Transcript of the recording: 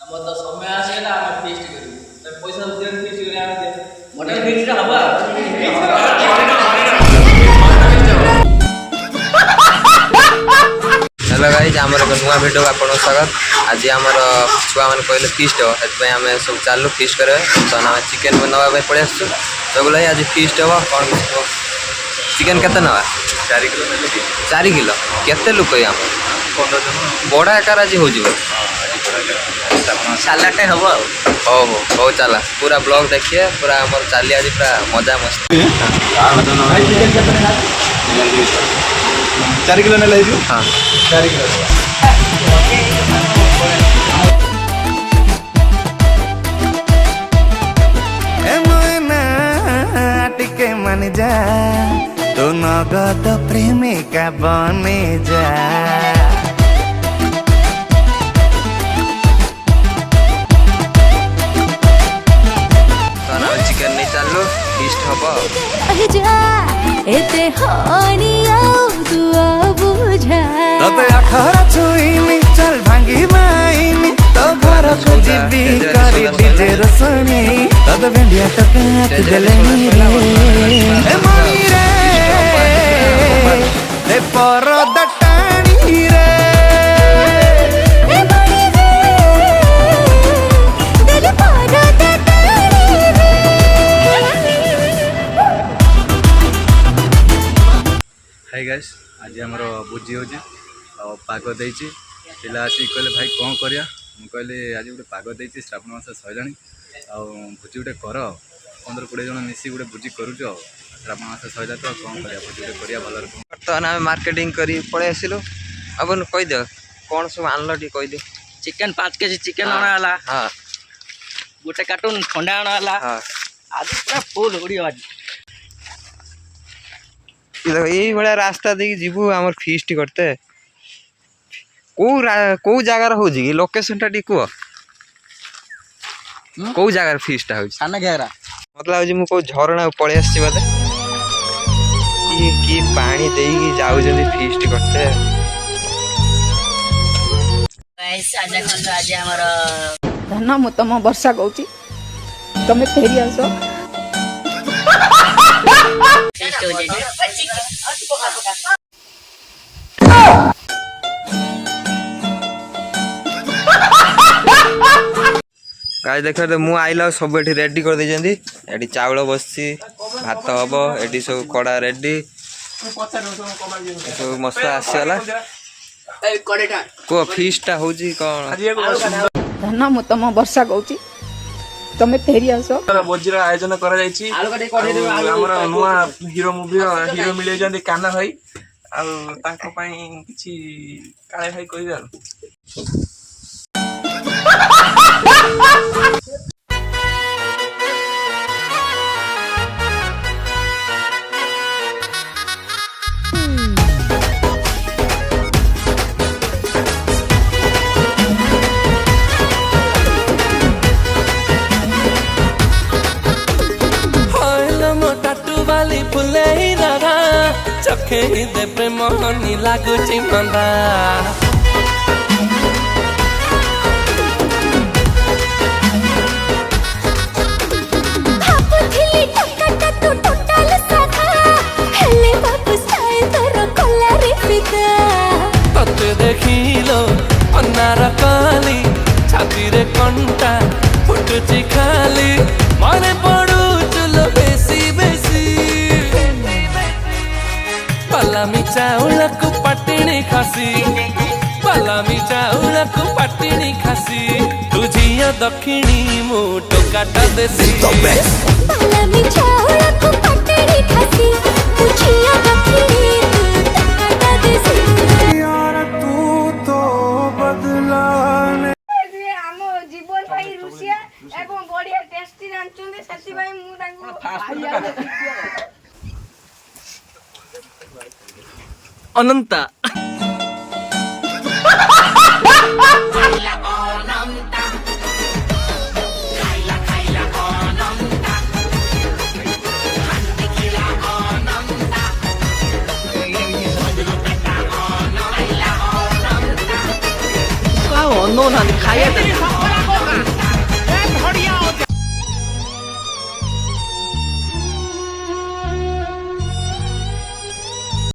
हम तो समय आसीला हम फेस्ट करू पैसा दे फेस्ट करिया मटन फेस्ट हबा हेलो गाइज आमर एक नुआ वीडियो आपन स्वागत। आज आमर छुआ मैंने कहले फीस्ट हो से आम सब चलू फीस्ट करे तो ना चिकेन बनवा पड़े आस तो बोले आज फीस्ट हम कौन चिकेन के ना 4 किलो 4 किलो केते लोक आम 15 जन बड़ा आकार आज हो सालाटे हबो हो हो चला पूरा ब्लॉग देखिए पूरा आम चली आज पूरा मजा मस्ती 4 किलो ने हाँ 4 किलो टिके मन जा तू नगद प्रेमिका बने जा चिकेन नहीं चलो फीस्ट हम तब 18 छुईनी चल भांगी माईनी तो घर को जीवी करी डीजे रसनी तब भेंडिया तो काट देले रे मनी रे पर दटाणी रे हाय गाइस आज आमर भोजी हो पाग दे पिला आसिक कहले भाई कौन करिया मु कहले आज गोटे पाग दे श्रावण मास सैलाणी आ भोजी गोटे कर 15-20 जन मिसी गोटे भोजी करुच श्रावण मास सैला तो कौन करिया भोजी गोटे करिया भल बर्तमान आम मार्केटिंग कर पड़े आसिलु अब कहीद कौन सब आनल टी कहीदे चिकन 5 केजी चिकन आना हाँ गोटे कार्टून ठंडा आना हाँ आज पूरा फुल उड़ी आज यही भाया रास्ता देखिए जीवु आम फीस्ट करते कौ जगार हो लोकेशन टा कह कौ जगार फीस्ट हो साना घेरा मतलब हूँ कौ झरणा पड़े आसी बोले कि पानी देकी जाऊँ फीस्ट करते धन मु तुम वर्षा कहूँ तुम फेरी आस गाय देख मु आइला सब ये रेडी कर दे चाउल बसची भात हम ये सब कड़ा रेडी सब मसला आसीगला कह फीस्टा हूँ कौन धन मु तुम वर्षा कहूँ तुम फेरी आस भोजीर आयोजन कर नुआ हीरो मुवी हीरो मिले काना भाई किसी काले भाई कह चखे दे प्रेम हनी लागुची मंदा तते देखिलो अनार काली छाती रे कंटा फुटुची खाली मारे पड़ू चलो बेसी बेसी पलामी चाउल को पटिणी खासी पलामी चाउल को पटिणी खासी तुझिया दक्षिणी मु टोकाटा देसी पलामी चाउल को पटिणी खासी तुझिया दक्षिणी टोकाटा देसी यार तू तो बदलाने ଆମ ଜୀବନ ପାଇଁ ରୁଷିଆ ଏବଂ ବଢିଆ ଟେଷ୍ଟି ରାନ୍ଧୁଛନ୍ତି ସେଥିପାଇଁ ମୁଁ ତାଙ୍କୁ अनंता 언노는 하는데 가야 돼.